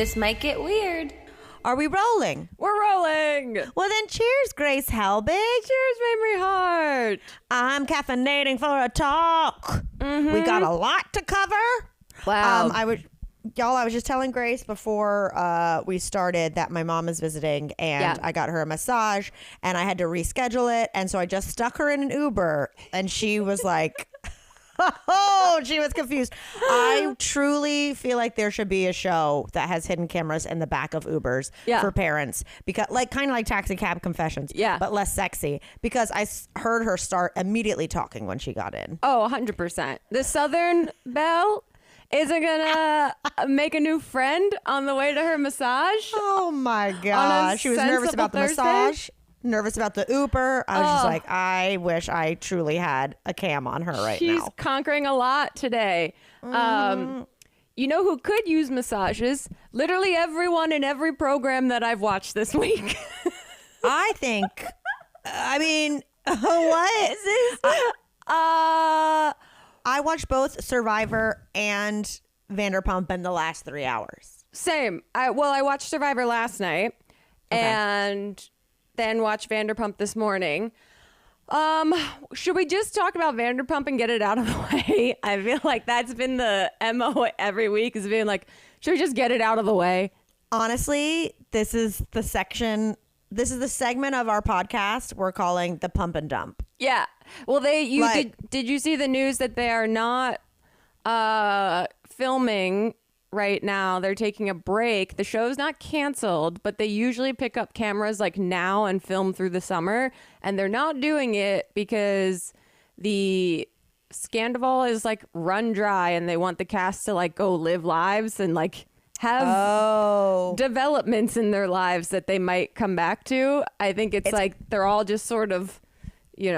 This might get weird. Are we rolling? We're rolling. Well, then cheers, Grace Helbig. Cheers, Mamrie Hart. I'm caffeinating for a talk. We got a lot to cover. Wow. I was just telling Grace before we started that my mom is visiting and I got her a massage and I had to reschedule it. And so I just stuck her in an Uber and she was like, oh, she was confused. I truly feel like there should be a show that has hidden cameras in the back of Ubers for parents, because kind of like Taxi Cab Confessions, but less sexy, because I heard her start immediately talking when she got in. Oh, 100%. The Southern Belle isn't gonna make a new friend on the way to her massage. Oh my gosh. She was nervous about the massage, nervous about the Uber. I was just like, I wish I truly had a cam on her right now. She's conquering a lot today. You know who could use massages? Literally everyone in every program that I've watched this week. I mean, what is this? I watched both Survivor and Vanderpump in the last 3 hours. Same. I watched Survivor last night and then watched Vanderpump this morning. Should we just talk about Vanderpump and get it out of the way? I feel like that's been the MO every week, is being like, should we just get it out of the way? Honestly, this is the segment of our podcast we're calling the Pump and Dump. Yeah. Well, did you see the news that they are not filming right now? They're taking a break. The show's not canceled, but they usually pick up cameras like now and film through the summer, and they're not doing it because the Scandival is like run dry and they want the cast to like go live lives and like have developments in their lives that they might come back to. I think it's like they're all just sort of,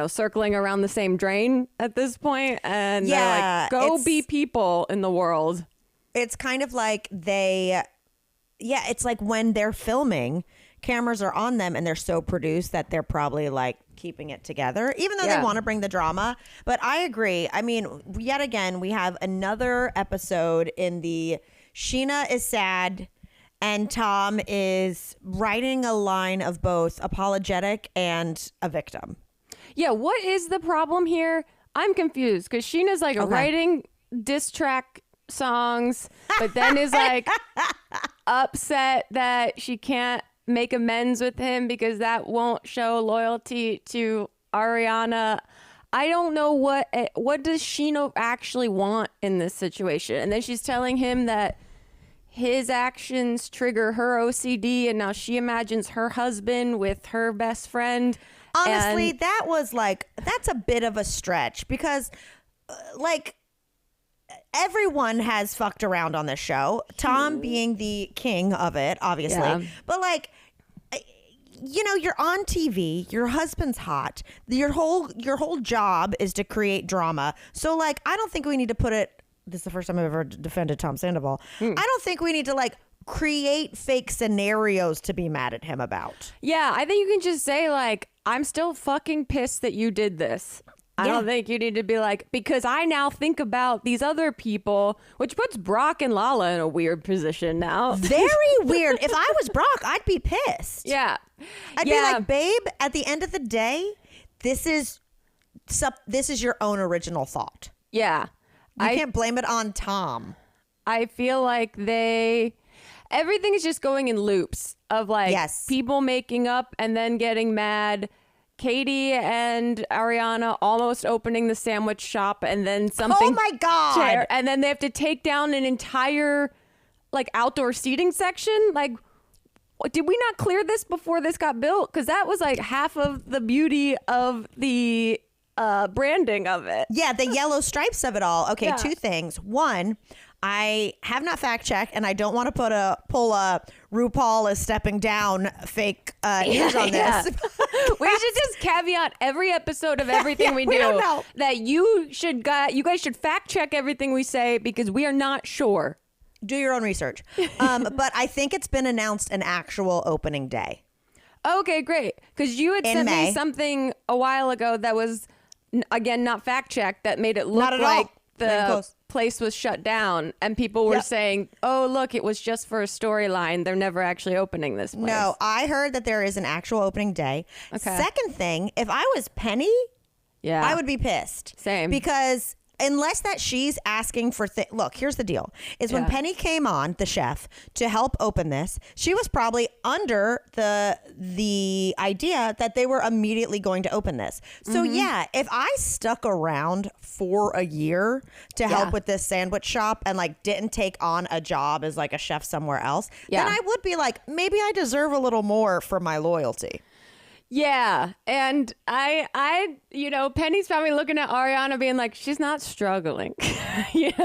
circling around the same drain at this point, and they're like, go be people in the world. It's kind of like it's like when they're filming, cameras are on them and they're so produced that they're probably like keeping it together, even though they want to bring the drama. But I agree. I mean, yet again, we have another episode in the Sheena is sad and Tom is writing a line of both apologetic and a victim. Yeah, what is the problem here? I'm confused because Sheena's like writing diss track songs, but then is like upset that she can't make amends with him because that won't show loyalty to Ariana. I don't know what does Sheena actually want in this situation. And then she's telling him that his actions trigger her OCD, and now she imagines her husband with her best friend. Honestly, that's a bit of a stretch because everyone has fucked around on this show. Tom being the king of it, obviously. Yeah. But you're on TV, your husband's hot. Your whole job is to create drama. So I don't think we need to put it, this is the first time I've ever defended Tom Sandoval. I don't think we need to create fake scenarios to be mad at him about. Yeah, I think you can just say I'm still fucking pissed that you did this. I don't think you need to be because I now think about these other people, which puts Brock and Lala in a weird position now. Very weird. If I was Brock, I'd be pissed. Yeah. I'd be like, babe, at the end of the day, this is your own original thought. Yeah. You can't blame it on Tom. I feel like everything is just going in loops of people making up and then getting mad. Katie and Ariana almost opening the sandwich shop and then something. Oh my God. And then they have to take down an entire outdoor seating section. Did we not clear this before this got built? Because that was half of the beauty of the branding of it. Yeah, the yellow stripes of it all. Okay, two things. One, I have not fact checked, and I don't want to pull a RuPaul is stepping down fake news on this. We should just caveat every episode of everything we do that you guys should fact check everything we say because we are not sure. Do your own research. But I think it's been announced an actual opening day. Okay, great. Because you had sent me something a while ago that was, again, not fact checked, that made it look like the place was shut down and people were saying, oh, look, it was just for a storyline. They're never actually opening this place. No, I heard that there is an actual opening day. Okay. Second thing, if I was Penny, I would be pissed. Same. Because unless that she's asking for look, here's the deal is when Penny came on, the chef, to help open this, she was probably under the idea that they were immediately going to open this. So if I stuck around for a year to help with this sandwich shop and like didn't take on a job as like a chef somewhere else, then I would be like, maybe I deserve a little more for my loyalty. Yeah, and I, Penny's probably looking at Ariana being like, she's not struggling, she's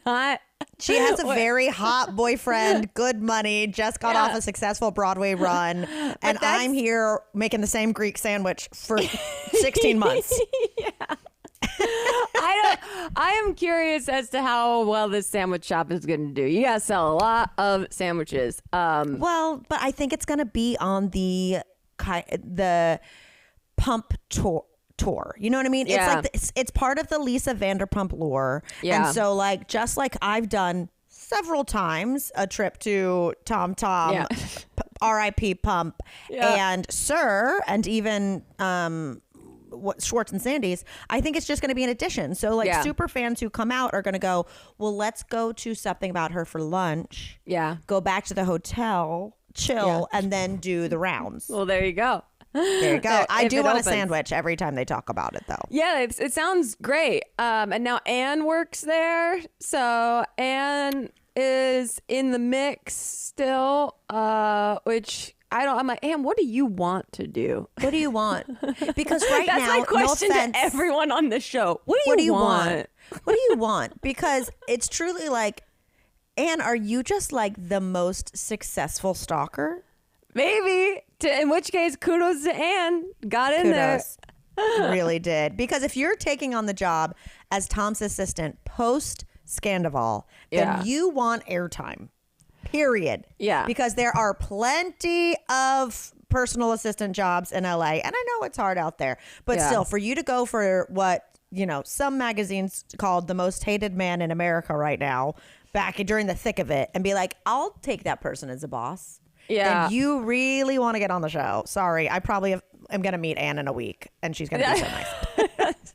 not. She has a very hot boyfriend, good money, just got off a successful Broadway run, and I'm here making the same Greek sandwich for 16 months. I am curious as to how well this sandwich shop is going to do. You guys sell a lot of sandwiches. Well, but I think it's going to be on the pump tour. You know what I mean? Yeah. It's like it's part of the Lisa Vanderpump lore. Yeah. And so like just like I've done several times a trip to Tom R.I.P. Pump and Sir and even Schwartz and Sandy's, I think it's just going to be an addition. So like super fans who come out are going to go, well, let's go to something about her for lunch. Yeah. Go back to the hotel, chill, and then do the rounds. Well, there you go. There you go. I do want a sandwich every time they talk about it, though. Yeah, it sounds great. And now Anne works there. So Anne is in the mix still, which I'm like, Anne, what do you want to do? What do you want? Because right That's now, my question no offense, to everyone on the show. What do you want? What do you want? Because it's truly like, Anne, are you just like the most successful stalker? Maybe. In which case, kudos to Anne. Got in there. Really did. Because if you're taking on the job as Tom's assistant post Scandival, then you want airtime. Period. Yeah. Because there are plenty of personal assistant jobs in LA. And I know it's hard out there. But still, for you to go for what, some magazines called the most hated man in America right now, back during the thick of it, and be like, I'll take that person as a boss. Yeah. Then you really want to get on the show. Sorry. I probably am going to meet Anne in a week, and she's going to be so nice.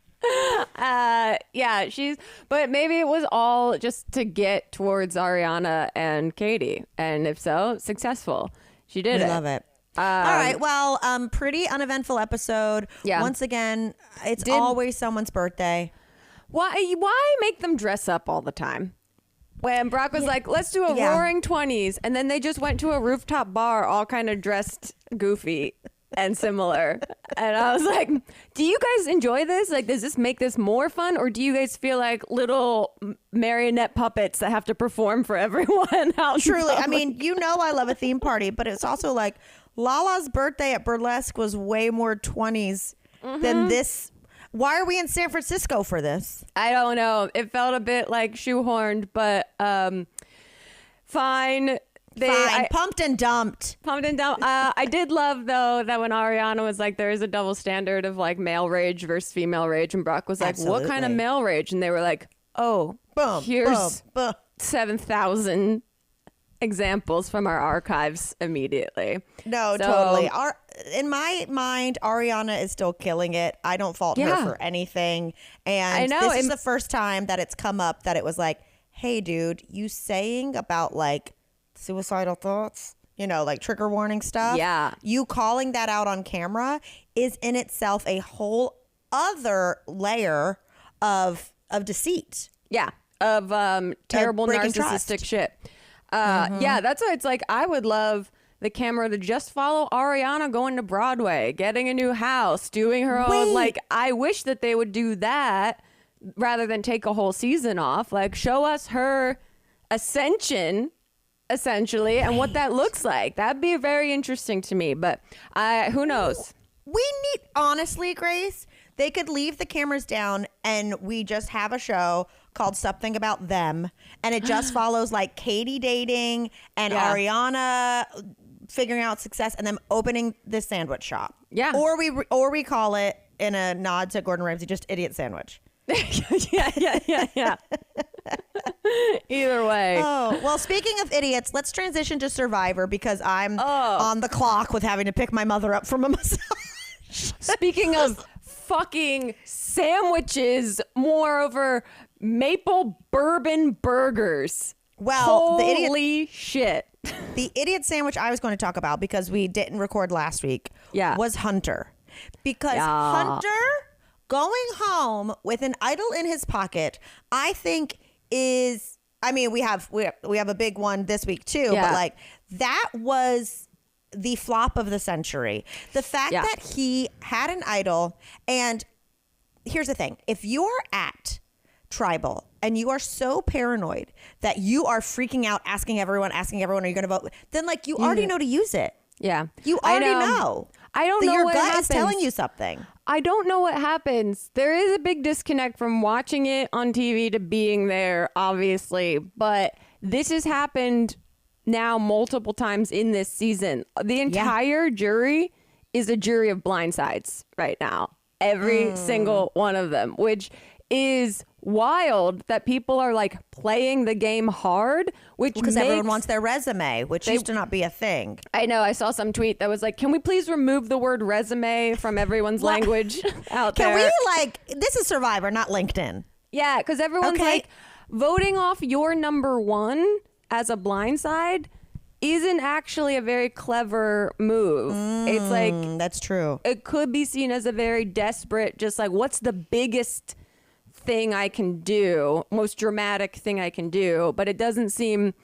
But maybe it was all just to get towards Ariana and Katie, and if so, successful. She did it. Love it. All right. Well, pretty uneventful episode. Yeah. Once again, it's always someone's birthday. Why make them dress up all the time? When Brock was like, let's do a roaring 20s, and then they just went to a rooftop bar all kind of dressed goofy and similar. And I was like, do you guys enjoy this? Like, does this make this more fun? Or do you guys feel like little marionette puppets that have to perform for everyone out? Truly. I mean, I love a theme party, but it's also like Lala's birthday at Burlesque was way more 20s than this. Why are we in San Francisco for this? I don't know. It felt a bit like shoehorned, but fine. Pumped and dumped. I did love, though, that when Ariana was like, there is a double standard of like male rage versus female rage. And Brock was like, what kind of male rage? And they were like, here's 7,000 examples from our archives immediately. No, totally. In my mind, Ariana is still killing it. I don't fault her for anything. And this is the first time that it's come up that it was like, hey, dude, you saying about like suicidal thoughts, like trigger warning stuff. Yeah. You calling that out on camera is in itself a whole other layer of deceit. Yeah. Of terrible narcissistic shit. Yeah, that's why it's like, I would love the camera to just follow Ariana going to Broadway, getting a new house, doing her own. Like, I wish that they would do that rather than take a whole season off. Like, show us her ascension, essentially, and what that looks like. That'd be very interesting to me, but who knows? Honestly, Grace, they could leave the cameras down and we just have a show called Something About Them, and it just follows like Katie dating and Ariana figuring out success and then opening this sandwich shop. Yeah. Or we call it, in a nod to Gordon Ramsay, just Idiot Sandwich. Yeah. Either way. Oh, well, speaking of idiots, let's transition to Survivor because I'm on the clock with having to pick my mother up from a massage. Speaking of fucking sandwiches, moreover, maple bourbon burgers. Well, holy shit. The idiot sandwich I was going to talk about because we didn't record last week was Hunter. Because Hunter going home with an idol in his pocket, I think is, I mean, we have a big one this week too, but like that was the flop of the century. The fact that he had an idol, and here's the thing, if you're at Tribal and you are so paranoid that you are freaking out, asking everyone, are you going to vote? Then like you already know to use it. Yeah. You already know. I don't know your what gut happens. is telling you something. I don't know what happens. There is a big disconnect from watching it on TV to being there, obviously. But this has happened now multiple times in this season. The entire jury is a jury of blindsides right now. Every single one of them, which is wild that people are like playing the game hard, which because everyone wants their resume, which used to not be a thing. I know. I saw some tweet that was like, can we please remove the word resume from everyone's language out there? Can we like, this is Survivor, not LinkedIn. Yeah, because everyone's like, voting off your number one as a blindside isn't actually a very clever move. It's like, that's true. It could be seen as a very desperate, just like, what's the biggest thing I can do, most dramatic thing I can do, but it doesn't seem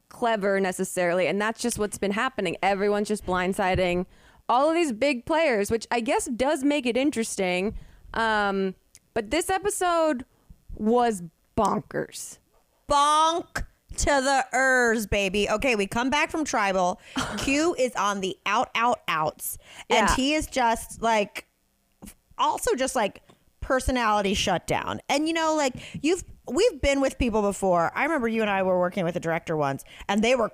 clever necessarily, and that's just what's been happening. Everyone's just blindsiding all of these big players, which I guess does make it interesting. But this episode was bonkers. Bonk to the baby. Okay, we come back from Tribal. Q is on the outs, and he is just like, also just like personality shutdown. And you know, like we've been with people before. I remember you and I were working with a director once, and they were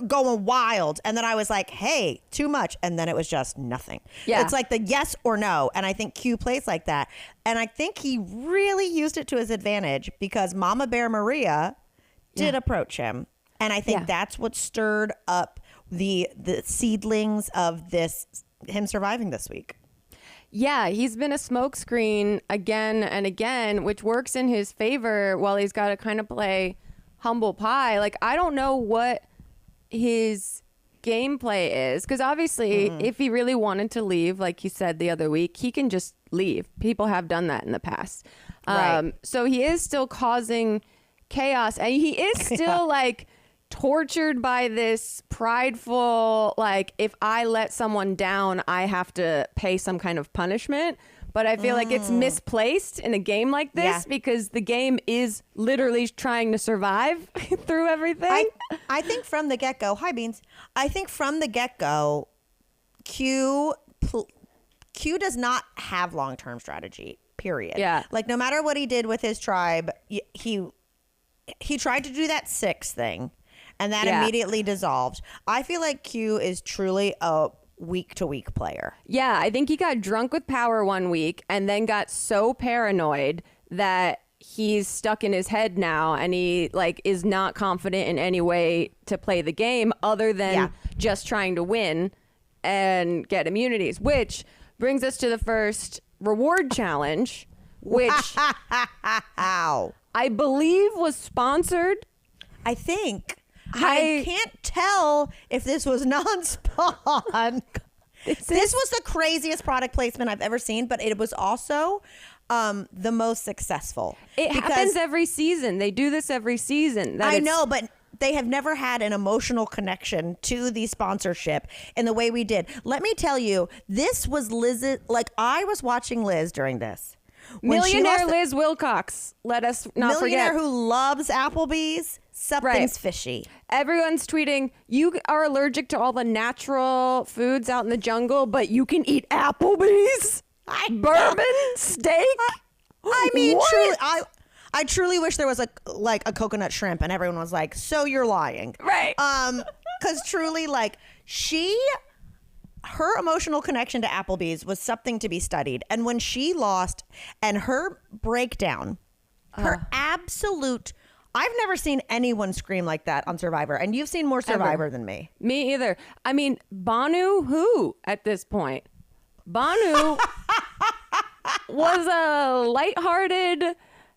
going wild, and then I was like, hey, too much, and then it was just nothing. It's like the yes or no, and I think Q plays like that, and I think he really used it to his advantage because Mama Bear Maria did approach him, and I think that's what stirred up the seedlings of him surviving this week. Yeah, he's been a smokescreen again and again, which works in his favor while he's got to kind of play humble pie. Like, I don't know what his gameplay is, because obviously if he really wanted to leave, like he said the other week, he can just leave. People have done that in the past. Right. So he is still causing chaos, and he is still like tortured by this prideful, like, if I let someone down, I have to pay some kind of punishment. But I feel like it's misplaced in a game like this because the game is literally trying to survive through everything. I think from the get-go, hi Beans, I think from the get-go, Q does not have long-term strategy, period. Yeah. Like, no matter what he did with his tribe, he tried to do that 6 thing. And that immediately dissolved. I feel like Q is truly a week-to-week player. Yeah, I think he got drunk with power one week and then got so paranoid that he's stuck in his head now, and he like is not confident in any way to play the game other than just trying to win and get immunities. Which brings us to the first reward challenge, which I believe was sponsored. I think. I can't tell if this was non-spawn. This was the craziest product placement I've ever seen, but it was also the most successful. It happens every season. They do this every season. I know, but they have never had an emotional connection to the sponsorship in the way we did. Let me tell you, this was Liz's, like, I was watching Liz during this. Millionaire Liz Wilcox, let us not forget. Millionaire who loves Applebee's. Something's fishy. Everyone's tweeting, you are allergic to all the natural foods out in the jungle, but you can eat Applebee's? Bourbon? Steak? I mean, truly, I truly wish there was a coconut shrimp, and everyone was like, so you're lying. Right. Because truly, like, she her emotional connection to Applebee's was something to be studied. And when she lost and her breakdown, her absolute, I've never seen anyone scream like that on Survivor. And you've seen more Survivor than me. Me either. I mean, Banu, who at this point? Banu was a lighthearted,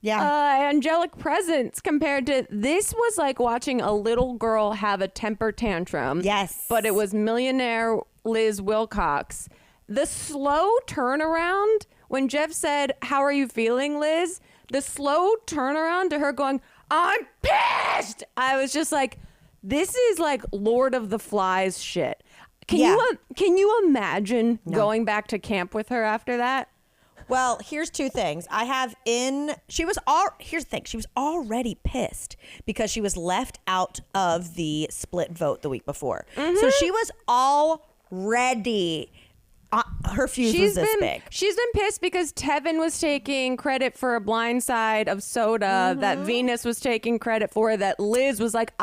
angelic presence compared to this was like watching a little girl have a temper tantrum. Yes. But it was millionaire Liz Wilcox. The slow turnaround when Jeff said, "How are you feeling, Liz?" The slow turnaround to her going, "I'm pissed." I was just like, this is like Lord of the Flies shit. Can you imagine going back to camp with her after that? Well, here's two things. Here's the thing. She was already pissed because she was left out of the split vote the week before. Mm-hmm. So she was already, her fuse was this big. She's been pissed because Tevin was taking credit for a blindside of soda that Venus was taking credit for, that Liz was like,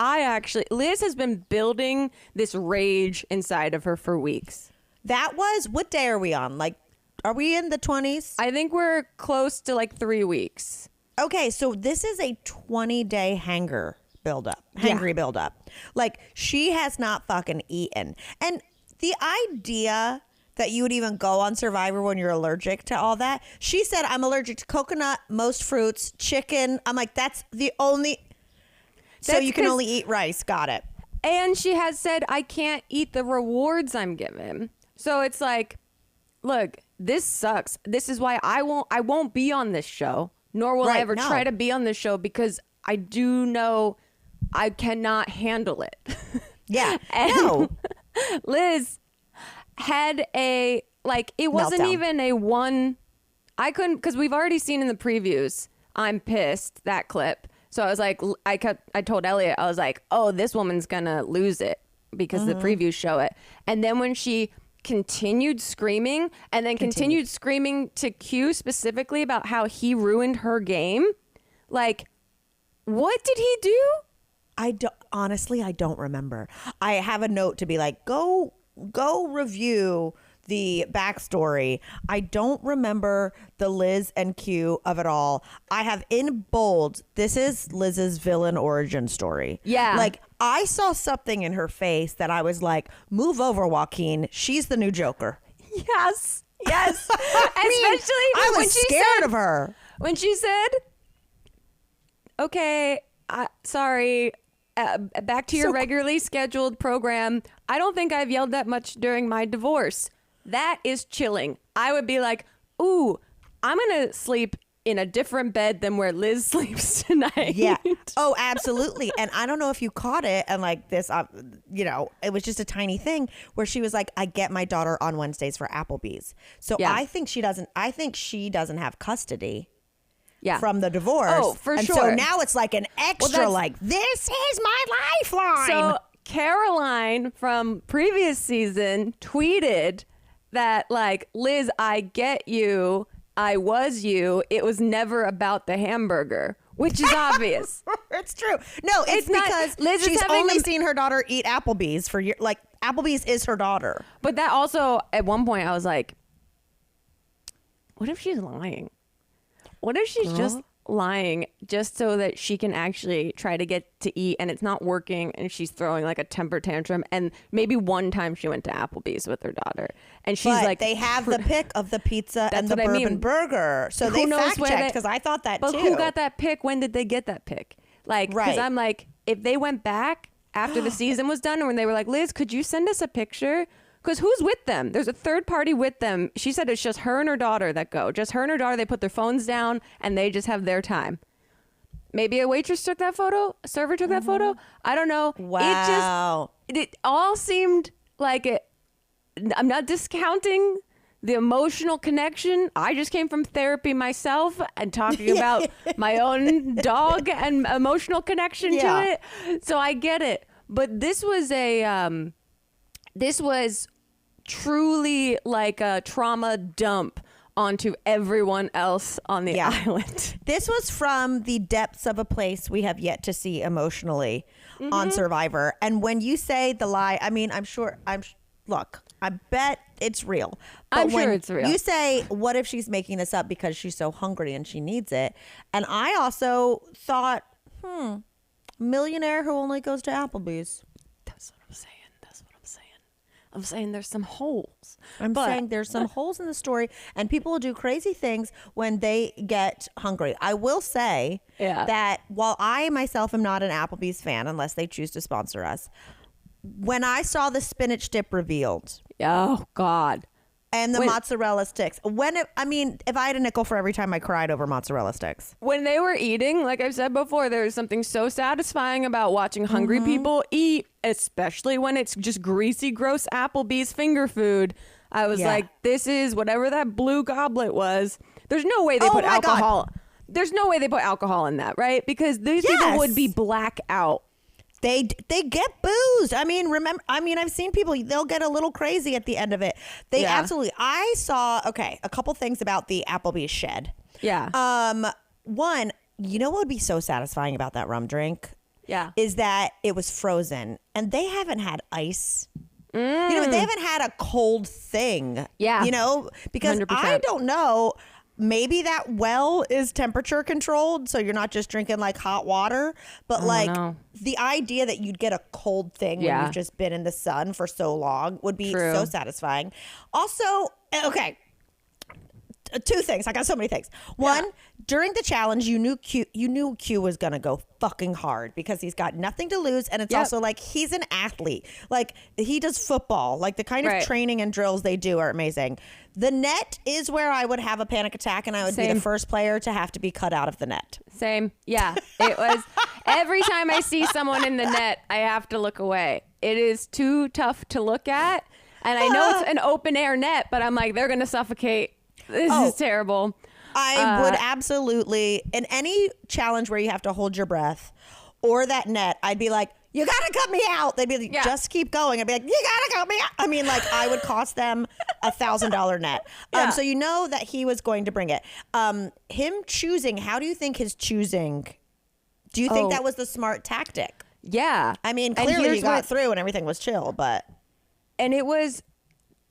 Liz has been building this rage inside of her for weeks. What day are we on? Like, are we in the 20s? I think we're close to like 3 weeks. Okay, so this is a 20-day hangry buildup. Like, she has not fucking eaten. And the idea that you would even go on Survivor when you're allergic to all that. She said, "I'm allergic to coconut, most fruits, chicken." I'm like, that's the only... So you can only eat rice. Got it. And she has said, "I can't eat the rewards I'm given." So it's like, look, this sucks. This is why I won't be on this show, nor will I ever try to be on this show, because I do know I cannot handle it. Yeah. And Liz had it wasn't meltdown. Even a one. I couldn't, because we've already seen in the previews, "I'm pissed," that clip. So I was like, I told Elliot, I was like, oh, this woman's gonna lose it because the previews show it. And then when she continued screaming and then continued screaming to Q specifically about how he ruined her game, like, what did he do? Honestly, I don't remember. I have a note to be like, go review the backstory. I don't remember the Liz and Q of it all. I have in bold, this is Liz's villain origin story. Yeah. Like, I saw something in her face that I was like, move over, Joaquin. She's the new Joker. Yes. Especially I was scared of her. When she said, "Okay, sorry, back to your regularly scheduled program. I don't think I've yelled that much during my divorce." That is chilling. I would be like, ooh, I'm going to sleep in a different bed than where Liz sleeps tonight. Yeah. Oh, absolutely. And I don't know if you caught it. And like this, it was just a tiny thing where she was like, "I get my daughter on Wednesdays for Applebee's." So yeah. I think she doesn't have custody. Yeah. From the divorce. Oh, for sure. So now it's like an extra, this is my lifeline. So Caroline from previous season tweeted that, like, "Liz, I get you. I was you. It was never about the hamburger," which is obvious. It's true. No, it's because Liz she's only seen her daughter eat Applebee's for years. Like, Applebee's is her daughter. But that also, at one point, I was like, what if she's lying? What if she's just lying just so that she can actually try to get to eat and it's not working and she's throwing like a temper tantrum? And maybe one time she went to Applebee's with her daughter and she's like, they have the pic of the pizza and the bourbon burger. So they fact checked, because I thought that too. But who got that pic? When did they get that pic? Like, because I'm like, if they went back after the season was done and when they were like, "Liz, could you send us a picture?" Because who's with them? There's a third party with them. She said it's just her and her daughter that go. Just her and her daughter. They put their phones down and they just have their time. Maybe a waitress took that photo. A server took that photo. I don't know. Wow. It all seemed like it. I'm not discounting the emotional connection. I just came from therapy myself and talking about my own dog and emotional connection to it. So I get it. But this was this was truly like a trauma dump onto everyone else on the island. This was from the depths of a place we have yet to see emotionally on Survivor. And when you say the lie, I mean, I'm sure look, I bet it's real. But I'm sure when it's real. You say, what if she's making this up because she's so hungry and she needs it? And I also thought, millionaire who only goes to Applebee's. That's what I'm saying. I'm saying there's some holes. I'm saying there's some holes in the story, and people will do crazy things when they get hungry. I will say that while I myself am not an Applebee's fan, unless they choose to sponsor us, when I saw the spinach dip revealed, oh God, and the mozzarella sticks, if I had a nickel for every time I cried over mozzarella sticks. When they were eating, like I've said before, there's something so satisfying about watching hungry people eat, especially when it's just greasy, gross Applebee's finger food. I was like, this is whatever that blue goblet was. There's no way they put alcohol. God. There's no way they put alcohol in that, right? Because these people would be black out. They get boozed. I've seen people, they'll get a little crazy at the end of it. They absolutely. I saw, a couple things about the Applebee's shed. Yeah. One, you know what would be so satisfying about that rum drink? Yeah. Is that it was frozen and they haven't had ice. They haven't had a cold thing. Yeah. Because 100%. I don't know. Maybe that well is temperature controlled, so you're not just drinking like hot water. But the idea that you'd get a cold thing when you've just been in the sun for so long would be so satisfying. Also, two things. I got so many things. One, during the challenge, you knew Q was gonna go fucking hard because he's got nothing to lose, and it's also like he's an athlete. Like he does football. Like the kind of training and drills they do are amazing. The net is where I would have a panic attack, and I would be the first player to have to be cut out of the net. Same. Yeah. It was every time I see someone in the net, I have to look away. It is too tough to look at, and I know it's an open air net, but I'm like, they're gonna suffocate. This is terrible. I would absolutely, in any challenge where you have to hold your breath or that net, I'd be like, you gotta cut me out. They'd be like, just keep going. I'd be like, you gotta cut me out. I would cost them $1,000 net. So you know that he was going to bring it. Him choosing, how do you think his choosing, do you think that was the smart tactic? Yeah. Clearly he got through and everything was chill, but. And it was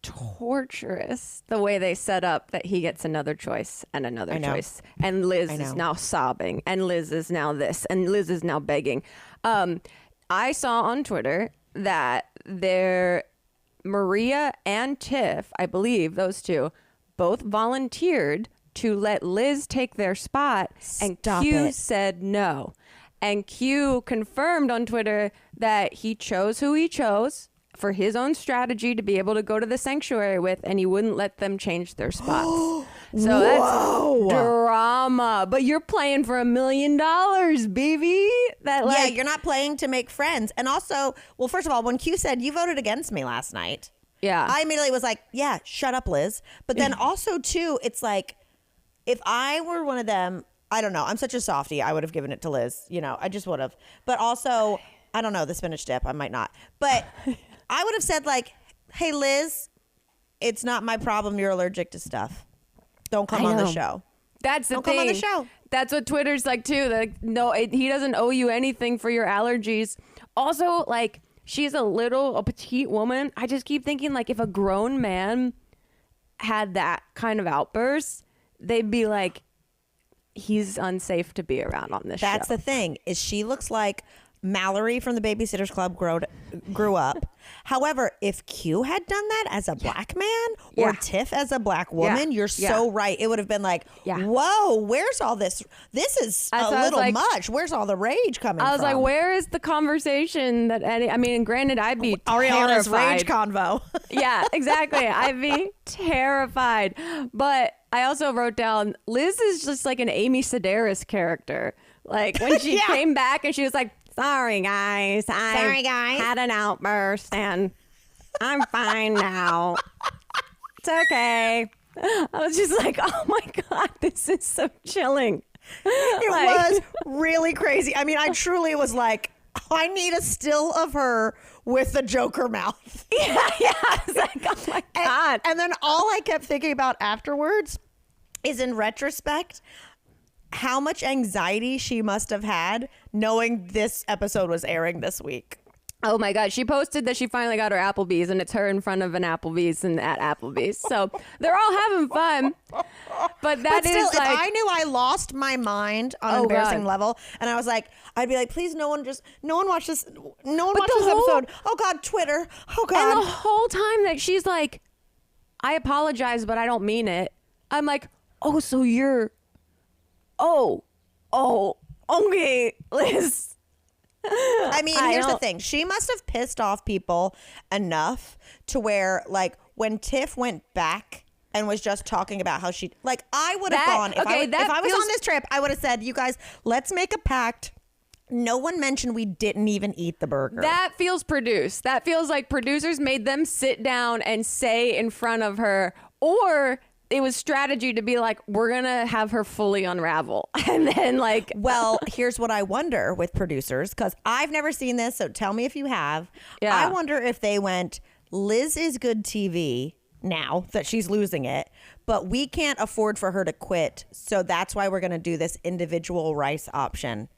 torturous the way they set up that he gets another choice and another choice, and Liz is now sobbing, and Liz is now this, and Liz is now begging. I saw on Twitter that Maria and Tiff, I believe those two, both volunteered to let Liz take their spot, and Q said no. And Q confirmed on Twitter that he chose who he chose for his own strategy to be able to go to the sanctuary with, and he wouldn't let them change their spots. So that's drama. But you're playing for $1 million, baby. You're not playing to make friends. And also, well, first of all, when Q said, you voted against me last night, I immediately was like, yeah, shut up, Liz. But then also, too, it's like, if I were one of them, I don't know, I'm such a softie, I would have given it to Liz. I just would have. But also, I don't know, the spinach dip, I might not. But I would have said like, hey, Liz, it's not my problem you're allergic to stuff. Don't come on the show. That's the Don't thing. come on the show. That's what Twitter's like too. Like, no, he doesn't owe you anything for your allergies. Also, like, she's a petite woman. I just keep thinking, like, if a grown man had that kind of outburst, they'd be like, he's unsafe to be around on this show. That's the thing, is she looks like Mallory from the Babysitters Club grew up. However, if Q had done that as a black man or Tiff as a black woman, you're so right. It would have been like, whoa, where's all this? This is a little much. Where's all the rage coming from? I was like, where is the conversation that granted, I'd be Ariana's terrified. rage convo. Yeah, exactly. I'd be terrified. But I also wrote down, Liz is just like an Amy Sedaris character. Like when she came back and she was like, Sorry, guys. I had an outburst and I'm fine now. It's okay. I was just like, oh my God, this is so chilling. It was really crazy. I truly was like, I need a still of her with the Joker mouth. Yeah. I was like, oh my God. And then all I kept thinking about afterwards is, in retrospect, how much anxiety she must have had knowing this episode was airing this week. Oh my God. She posted that she finally got her Applebee's, and it's her in front of an Applebee's and at Applebee's. So they're all having fun. But that But still, is like, if I knew I lost my mind on an embarrassing level, and I was like, I'd be like, please, no one watch this. No one watch this episode. Oh God, Twitter. Oh God. and the whole time that she's like, I apologize, but I don't mean it. I'm like, oh, so you're, oh, okay, Liz. I mean, here's the thing. She must have pissed off people enough to where, like, when Tiff went back and was just talking about how she, like, I would have gone, if I was on this trip, I would have said, you guys, let's make a pact. No one mentioned we didn't even eat the burger. That feels produced. That feels like producers made them sit down and say in front of her, or it was strategy to be like, we're going to have her fully unravel. And then like, well, here's what I wonder with producers, because I've never seen this. So tell me if you have. Yeah. I wonder if they went, Liz is good TV now that she's losing it, but we can't afford for her to quit. So that's why we're going to do this individual rice option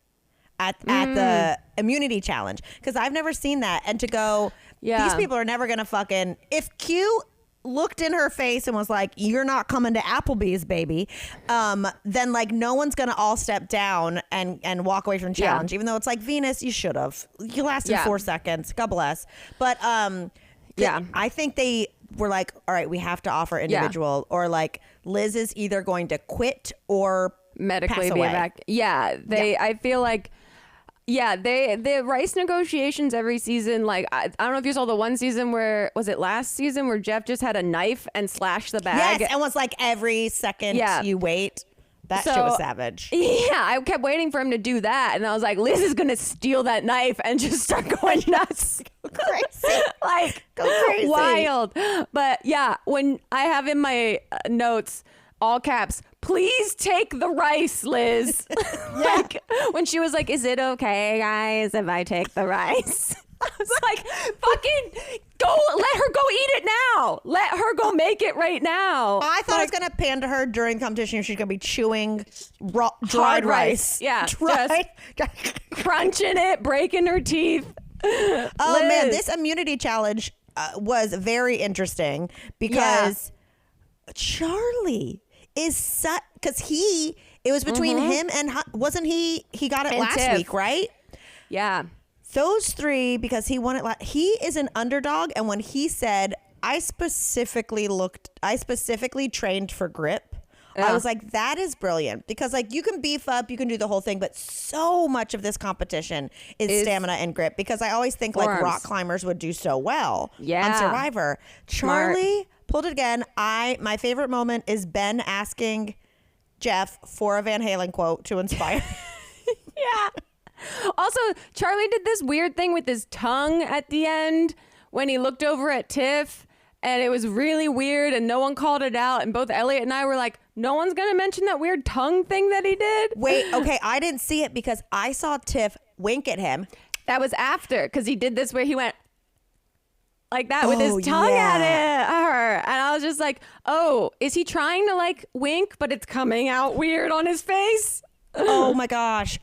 at the immunity challenge. Because I've never seen that. And to go, these people are never going to fucking, if Q looked in her face and was like, you're not coming to Applebee's, baby, then like no one's gonna all step down and walk away from the challenge, even though it's like, Venus, you should have, you lasted 4 seconds, God bless. But I think they were like, all right, we have to offer individual, or like Liz is either going to quit or medically pass be away. back. I feel like, the rice negotiations every season, like I don't know if you saw the one season where, was it last season, where Jeff just had a knife and slashed the bag? Yes, and was like, every second you wait. That shit was savage. Yeah, I kept waiting for him to do that, and I was like, Liz is gonna steal that knife and just start going nuts. Go crazy. Like, go crazy. Wild. But yeah, when I have in my notes, all caps, please take the rice, Liz. Like when she was like, is it okay, guys, if I take the rice? I was like, fucking go, let her go eat it now. Let her go make it right now. I thought I was going to pan to her during the competition. She's going to be chewing dried rice. Yeah. Dried. Crunching it, breaking her teeth. Oh, man. This immunity challenge was very interesting because Charlie is because it was between him and, wasn't he got it last Tiff. week, right? Yeah. Those three, because he won it he is an underdog. And when he said, I specifically trained for grip, I was like, that is brilliant, because like you can beef up, you can do the whole thing, but so much of this competition is stamina and grip, because I always think like rock climbers would do so well on Survivor. Charlie pulled it again. My favorite moment is Ben asking Jeff for a Van Halen quote to inspire. Also, Charlie did this weird thing with his tongue at the end when he looked over at Tiff, and it was really weird, and no one called it out, and both Elliot and I were like, no one's gonna mention that weird tongue thing that he did. Wait, okay, I didn't see it because I saw Tiff wink at him. That was after, because he did this where he went like that with his tongue at her, and I was just like, oh, is he trying to like wink, but it's coming out weird on his face? Oh my gosh.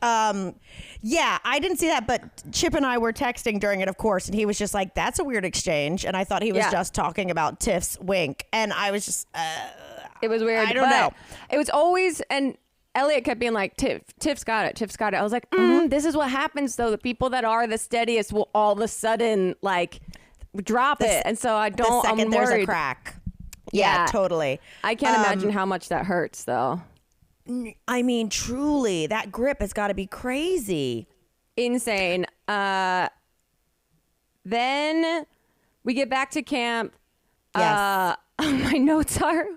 Yeah, I didn't see that, but Chip and I were texting during it, of course, and he was just like, that's a weird exchange. And I thought he was just talking about Tiff's wink. And I was just, it was weird. I don't know. It was always, and Elliot kept being like, Tiff's got it. Tiff's got it. I was like, this is what happens though. The people that are the steadiest will all of a sudden like drop it. And so I'm worried. There's a crack. Yeah, totally. I can't imagine how much that hurts though. I mean, truly, that grip has got to be crazy. Insane. Then we get back to camp. Yes. My notes are,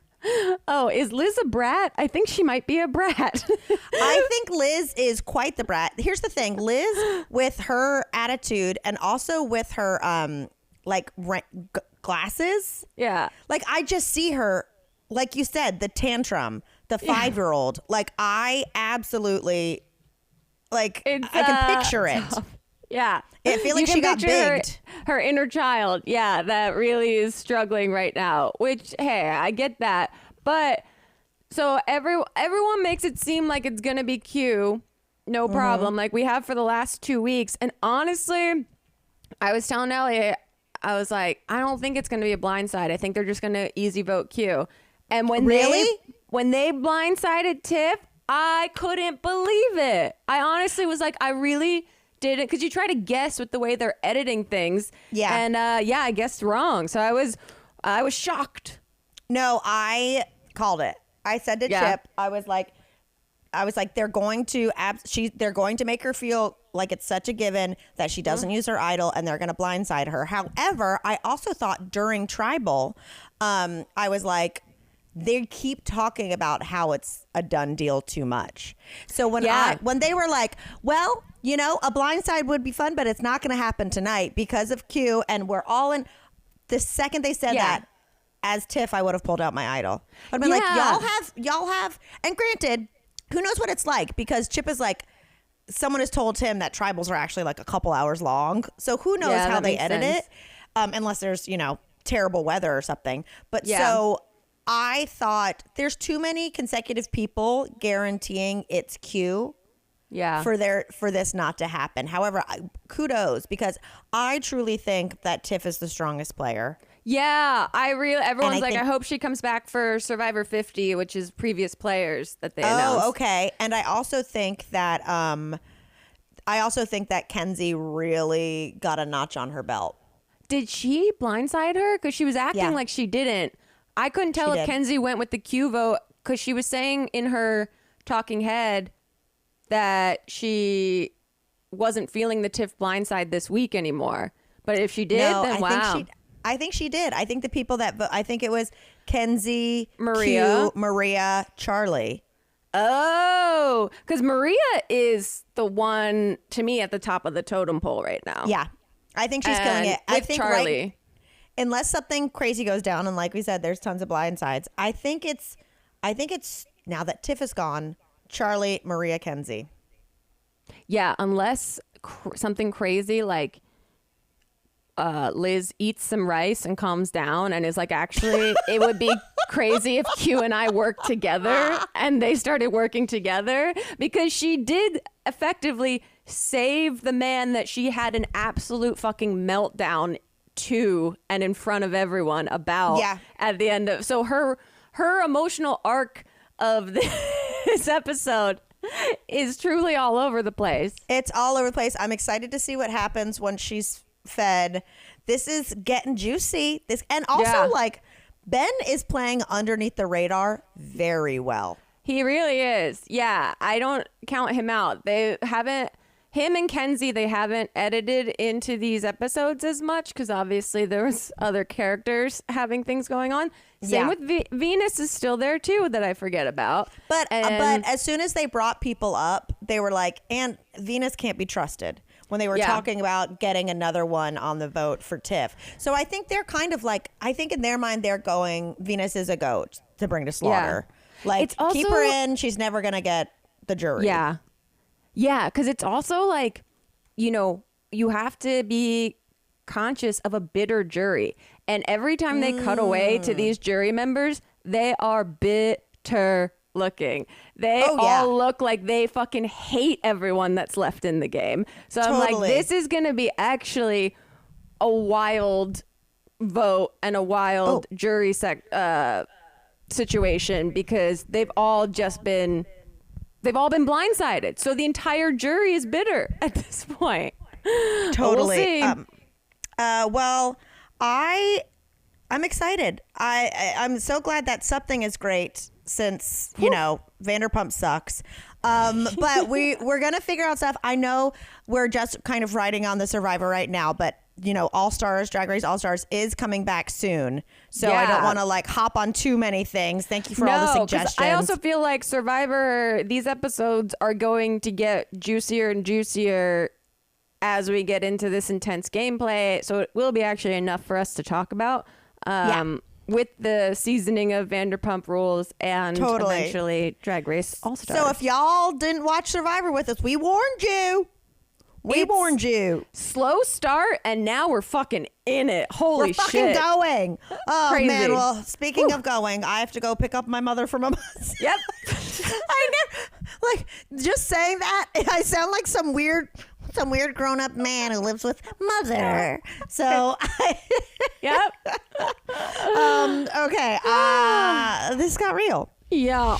is Liz a brat? I think she might be a brat. I think Liz is quite the brat. Here's the thing. Liz, with her attitude and also with her glasses. Yeah. Like, I just see her, like you said, the tantrum. The 5-year-old, like I absolutely, like I can picture it. Yeah, I feel like she got bigged. Her inner child, that really is struggling right now. Which, hey, I get that, but so everyone makes it seem like it's gonna be Q, no problem, like we have for the last 2 weeks. And honestly, I was telling Elliot, I was like, I don't think it's going to be a blindside. I think they're just going to easy vote Q. And when they blindsided Tiff, I couldn't believe it. I honestly was like, I really didn't, because you try to guess with the way they're editing things. Yeah. And I guessed wrong. So I was shocked. No, I called it. I said to Chip, I was like, they're going to make her feel like it's such a given that she doesn't use her idol, and they're going to blindside her. However, I also thought during Tribal, I was like, they keep talking about how it's a done deal too much. So when they were like, well, you know, a blindside would be fun, but it's not going to happen tonight because of Q, and we're all in. The second they said that, as Tiff, I would have pulled out my idol. I'd been like, y'all have, and granted, who knows what it's like, because Chip is like, someone has told him that tribals are actually like a couple hours long. So who knows how they edit it, unless there's, you know, terrible weather or something. But so I thought there's too many consecutive people guaranteeing it's Q for this not to happen. However, kudos, because I truly think that Tiff is the strongest player. Yeah, everyone's like, I hope she comes back for Survivor 50, which is previous players that they announced. Oh, okay. And I also think that Kenzie really got a notch on her belt. Did she blindside her? Because she was acting like she didn't. I couldn't tell if Kenzie went with the Q vote, because she was saying in her talking head that she wasn't feeling the Tiff blindside this week anymore. But if she did, then wow. I think she did. I think the people I think it was Kenzie, Maria, Q, Maria, Charlie. Oh, because Maria is the one, to me, at the top of the totem pole right now. Yeah. I think she's killing it. I think Charlie. Unless something crazy goes down, and like we said, there's tons of blindsides. I think it's now that Tiff is gone, Charlie, Maria, Kenzie. Yeah, unless something crazy like Liz eats some rice and calms down and is like, actually, it would be crazy if Q and I worked together, and they started working together, because she did effectively save the man that she had an absolute fucking meltdown to and in front of everyone about at the end of. So her emotional arc of this episode is truly all over the place. It's all over the place. I'm excited to see what happens once she's fed. This is getting juicy. And also like Ben is playing underneath the radar very well. He really is. Yeah, I don't count him out. Him and Kenzie, they haven't edited into these episodes as much, because obviously there was other characters having things going on. Same with Venus is still there too, that I forget about. But as soon as they brought people up, they were like, and Venus can't be trusted, when they were talking about getting another one on the vote for Tiff. So I think they're kind of like, I think in their mind, they're going, Venus is a goat to bring to slaughter. Like, it's also, keep her in. She's never going to get the jury. Yeah. Yeah, because it's also like, you know, you have to be conscious of a bitter jury. And every time they cut away to these jury members, they are bitter looking. They all look like they fucking hate everyone that's left in the game. So I'm like, this is going to be actually a wild vote and a wild jury situation, because they've all been blindsided. So the entire jury is bitter at this point. Totally. We'll see. Well, I'm excited. I'm so glad that something is great, since, you know, Vanderpump sucks. But we're going to figure out stuff. I know we're just kind of riding on the Survivor right now, but you know, Drag Race All-Stars is coming back soon. So I don't want to like hop on too many things. Thank you for all the suggestions. I also feel like Survivor, these episodes are going to get juicier and juicier as we get into this intense gameplay. So it will be actually enough for us to talk about. With the seasoning of Vanderpump Rules and eventually Drag Race All-Stars. So if y'all didn't watch Survivor with us, we warned you. Warned you. Slow start, and now we're fucking in it. Holy shit. We're fucking going. Oh, crazy. Man. Well, speaking of going, I have to go pick up my mother from a bus. Yep. I never, like, just saying that, I sound like some weird some weird grown-up man who lives with mother. So, Yep. okay. This got real. Yeah.